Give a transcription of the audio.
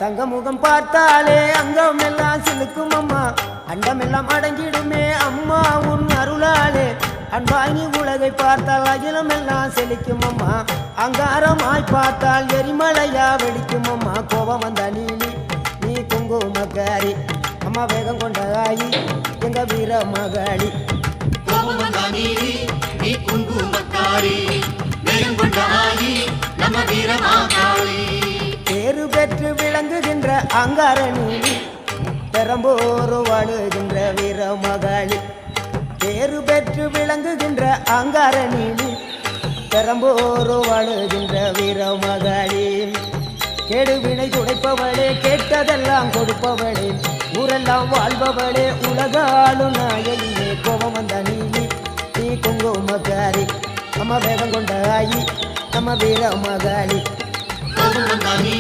தங்க முகம் பார்த்தாலே அங்கம் எல்லாம் சிலுக்கும் அம்மா, அண்டமெல்லாம் அடங்கிடுமே அம்மா உன் அருளாலே. அன்பாங்கி உலகை பார்த்தால் அகிலம் எல்லாம் செழிக்கும் அம்மா, அங்காரமாய் பார்த்தால் எரிமலையா வெடிக்கும் அம்மா. கோபம் வந்த நீலி நீ குங்குமக்காரி அம்மா, வேகம் கொண்ட ஆயி எங்க வீர மகாளி. கோபம் வந்த நீலி நீ குங்குமக்காரி, வேகம் கொண்ட ஆயி நம்ம வீர மகாளி. பேரு பெற்று விளங்குகின்ற அங்கார நீலி, பெரம்போர் வாழுகின்ற வீர மகாளி. பேரு பெற்று விளங்குகின்ற அங்கார நீலி, பெரம்போர் வாழுகின்ற வீர மகாளி. கேடுவினை துடைப்பவளே, கேட்டதெல்லாம் கொடுப்பவளே, ஊரெல்லாம் வாழ்பவளே, உலகாலும் நாயகியே. கோபம் வந்த நீலி நீ குங்குமக்காரி அம்மா, வேகம் கொண்ட ஆயி நம்ம வீர மகாளி. கோபம் வந்த நீலி